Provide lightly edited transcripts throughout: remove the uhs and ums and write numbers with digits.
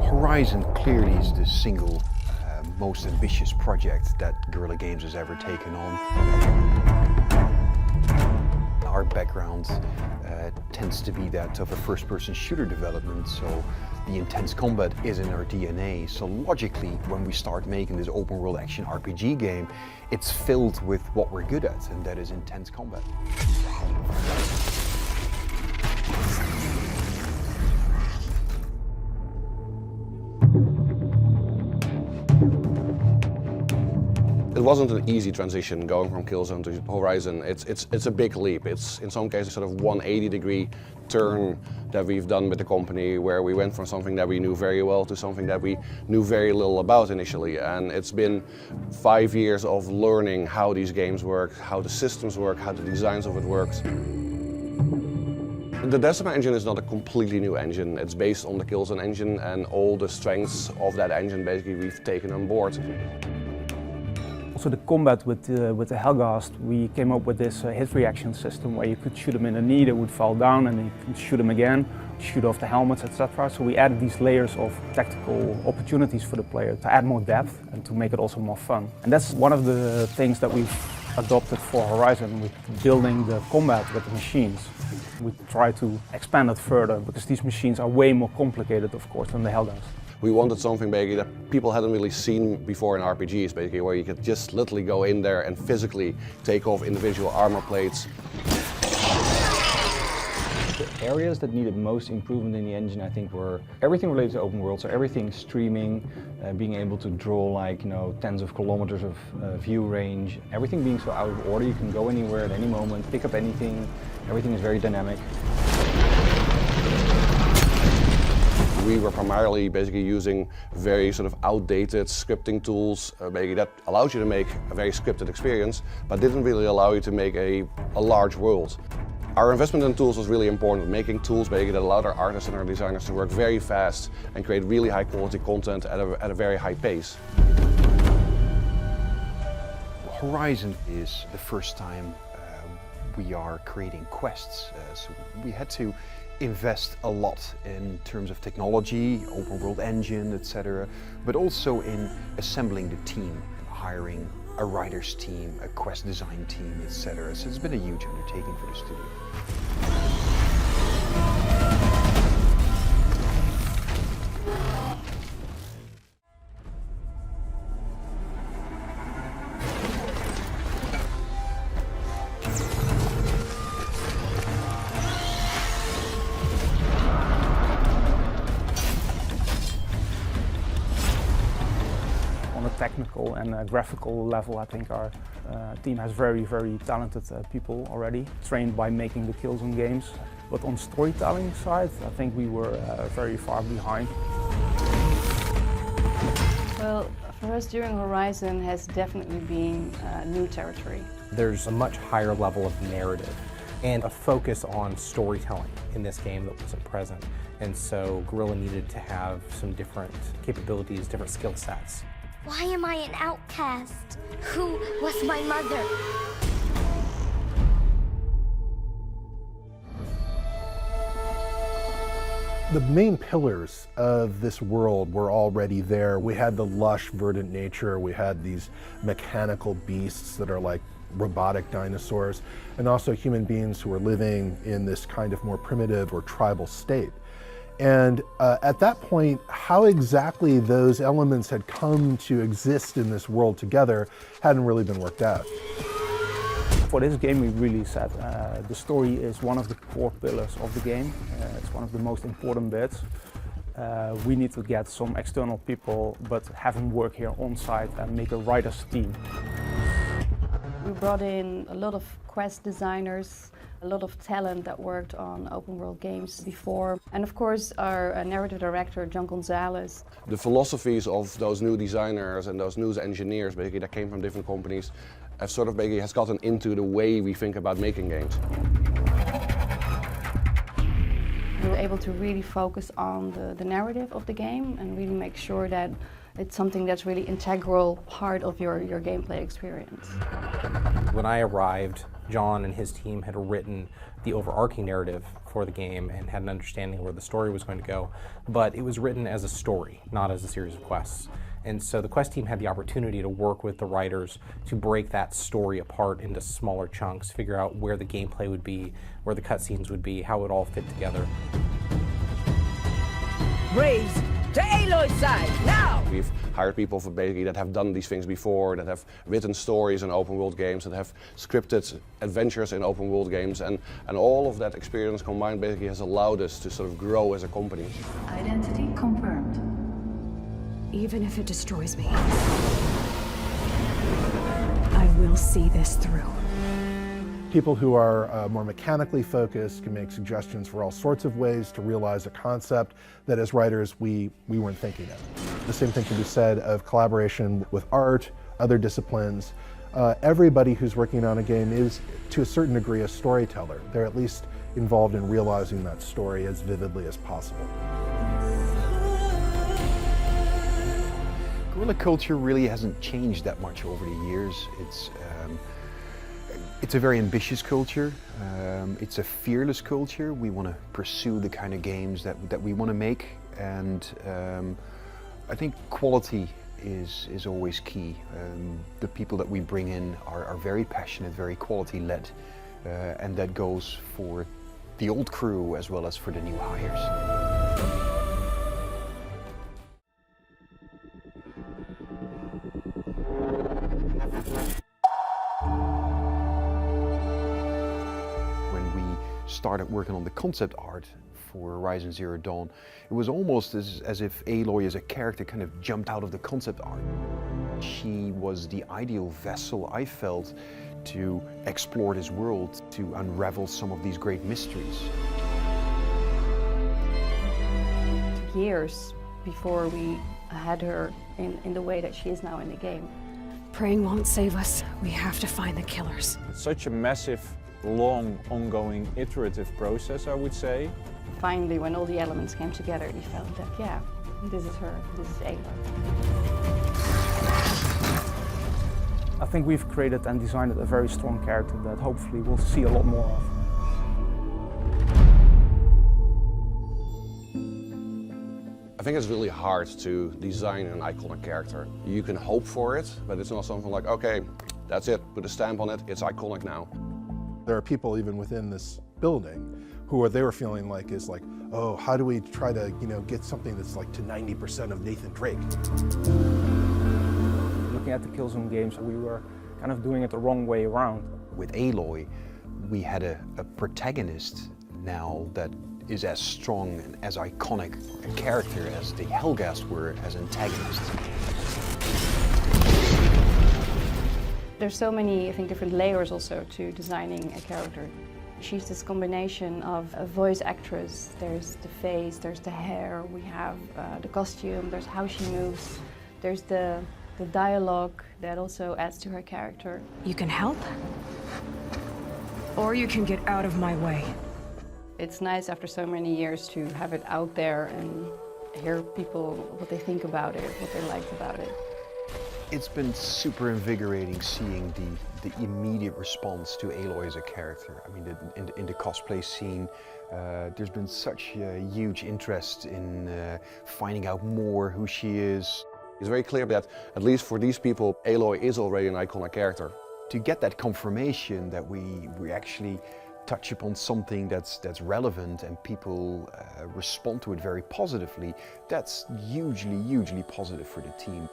Horizon clearly is the single most ambitious project that Guerrilla Games has ever taken on. Our background tends to be that of a first-person shooter development, so the intense combat is in our DNA. So logically, when we start making this open-world action RPG game, it's filled with what we're good at, and that is intense combat. It wasn't an easy transition going from Killzone to Horizon. It's a big leap. It's in some cases sort of 180-degree turn that we've done with the company, where we went from something that we knew very well to something that we knew very little about initially. And it's been 5 years of learning how these games work, how the systems work, how the designs of it works. The Decima engine is not a completely new engine. It's based on the Killzone engine, and all the strengths of that engine basically we've taken on board. Also the combat with the Helghast, we came up with this hit reaction system where you could shoot them in the knee, they would fall down, and you could shoot them again, shoot off the helmets, etc. So we added these layers of tactical opportunities for the player to add more depth and to make it also more fun. And that's one of the things that we've adopted for Horizon, with building the combat with the machines. We try to expand it further because these machines are way more complicated, of course, than the Helghast. We wanted something basically that people hadn't really seen before in RPGs, basically, where you could just literally go in there and physically take off individual armor plates. The areas that needed most improvement in the engine, I think, were everything related to open world. So everything streaming, being able to draw like, tens of kilometers of view range, everything being so out of order. You can go anywhere at any moment, pick up anything. Everything is very dynamic. We were primarily basically using very sort of outdated scripting tools, basically that allows you to make a very scripted experience, but didn't really allow you to make a large world. Our investment in tools was really important, making tools basically that allowed our artists and our designers to work very fast and create really high quality content at a very high pace. Horizon is the first time we are creating quests, so we had to invest a lot in terms of technology, open world engine, etc., but also in assembling the team, hiring a writer's team, a quest design team, etc. So it's been a huge undertaking for the studio. Technical and graphical level, I think our team has very, very talented people already, trained by making the Killzone games. But on storytelling side, I think we were very far behind. Well, for us during Horizon has definitely been new territory. There's a much higher level of narrative and a focus on storytelling in this game that wasn't present. And so Guerrilla needed to have some different capabilities, different skill sets. Why am I an outcast? Who was my mother? The main pillars of this world were already there. We had the lush, verdant nature. We had these mechanical beasts that are like robotic dinosaurs, and also human beings who were living in this kind of more primitive or tribal state. And at that point, how exactly those elements had come to exist in this world together hadn't really been worked out. For this game, we really said the story is one of the core pillars of the game. It's one of the most important bits. We need to get some external people, but have them work here on site and make a writer's team. We brought in a lot of quest designers, a lot of talent that worked on open world games before. And of course our narrative director, John Gonzalez. The philosophies of those new designers and those new engineers basically that came from different companies have sort of basically has gotten into the way we think about making games. We were able to really focus on the narrative of the game and really make sure that it's something that's really integral part of your gameplay experience. When I arrived, John and his team had written the overarching narrative for the game and had an understanding of where the story was going to go, but it was written as a story, not as a series of quests. And so the quest team had the opportunity to work with the writers to break that story apart into smaller chunks, figure out where the gameplay would be, where the cutscenes would be, how it would all fit together. Braves, to Aloy's side, now! We've hired people for basically that have done these things before, that have written stories in open world games, that have scripted adventures in open world games, and all of that experience combined basically has allowed us to sort of grow as a company. Identity confirmed. Even if it destroys me, I will see this through. People who are more mechanically focused can make suggestions for all sorts of ways to realize a concept that as writers we weren't thinking of. The same thing can be said of collaboration with art, other disciplines. Everybody who's working on a game is, to a certain degree, a storyteller. They're at least involved in realizing that story as vividly as possible. Guerrilla culture really hasn't changed that much over the years. It's a very ambitious culture. It's a fearless culture. We want to pursue the kind of games that we want to make, and I think quality is always key. The people that we bring in are very passionate, very quality-led, and that goes for the old crew as well as for the new hires. Started working on the concept art for Horizon Zero Dawn, it was almost as if Aloy as a character kind of jumped out of the concept art. She was the ideal vessel, I felt, to explore this world, to unravel some of these great mysteries. It took years before we had her in the way that she is now in the game. Praying won't save us. We have to find the killers. It's such a massive, long, ongoing, iterative process, I would say. Finally, when all the elements came together, we felt like, yeah, this is her, this is Aloy. I think we've created and designed a very strong character that hopefully we'll see a lot more of. I think it's really hard to design an iconic character. You can hope for it, but it's not something like, okay, that's it, put a stamp on it, it's iconic now. There are people even within this building who they were feeling like is like, oh, how do we try to, get something that's like to 90% of Nathan Drake? Looking at the Killzone games, we were kind of doing it the wrong way around. With Aloy, we had a protagonist now that is as strong and as iconic a character as the Helghast were as antagonists. There's so many, I think, different layers also to designing a character. She's this combination of a voice actress, there's the face, there's the hair, we have the costume, there's how she moves, there's the dialogue that also adds to her character. You can help, or you can get out of my way. It's nice after so many years to have it out there and hear people, what they think about it, what they liked about it. It's been super invigorating seeing the immediate response to Aloy as a character. I mean, in the cosplay scene, there's been such a huge interest in finding out more who she is. It's very clear that, at least for these people, Aloy is already an iconic character. To get that confirmation that we actually touch upon something that's relevant and people respond to it very positively, that's hugely positive for the team.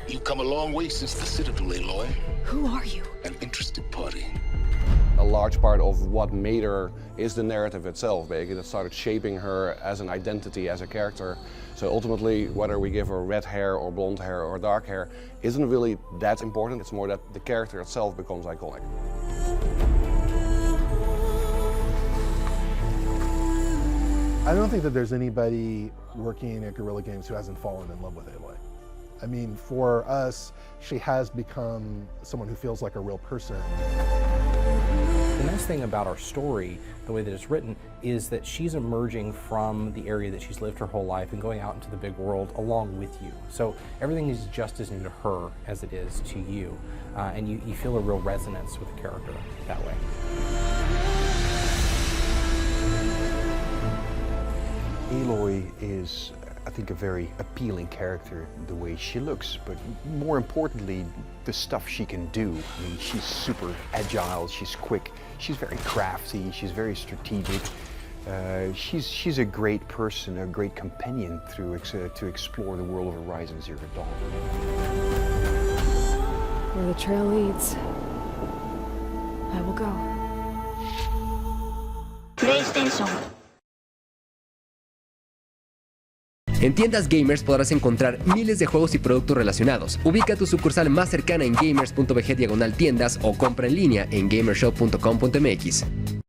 You've come a long way since the Citadel, Aloy. Who are you? An interested party. A large part of what made her is the narrative itself, basically, that started shaping her as an identity, as a character. So ultimately, whether we give her red hair or blonde hair or dark hair isn't really that important. It's more that the character itself becomes iconic. I don't think that there's anybody working at Guerrilla Games who hasn't fallen in love with Aloy. I mean, for us, she has become someone who feels like a real person. The nice thing about our story, the way that it's written, is that she's emerging from the area that she's lived her whole life and going out into the big world along with you. So everything is just as new to her as it is to you, and you feel a real resonance with the character that way. Aloy is, I think, a very appealing character, the way she looks, but more importantly, the stuff she can do. I mean, she's super agile, she's quick, she's very crafty, she's very strategic. She's a great person, a great companion to explore the world of Horizon Zero Dawn. Where the trail leads, I will go. PlayStation. En tiendas gamers podrás encontrar miles de juegos y productos relacionados. Ubica tu sucursal más cercana en gamers.bg/tiendas o compra en línea en gamershop.com.mx.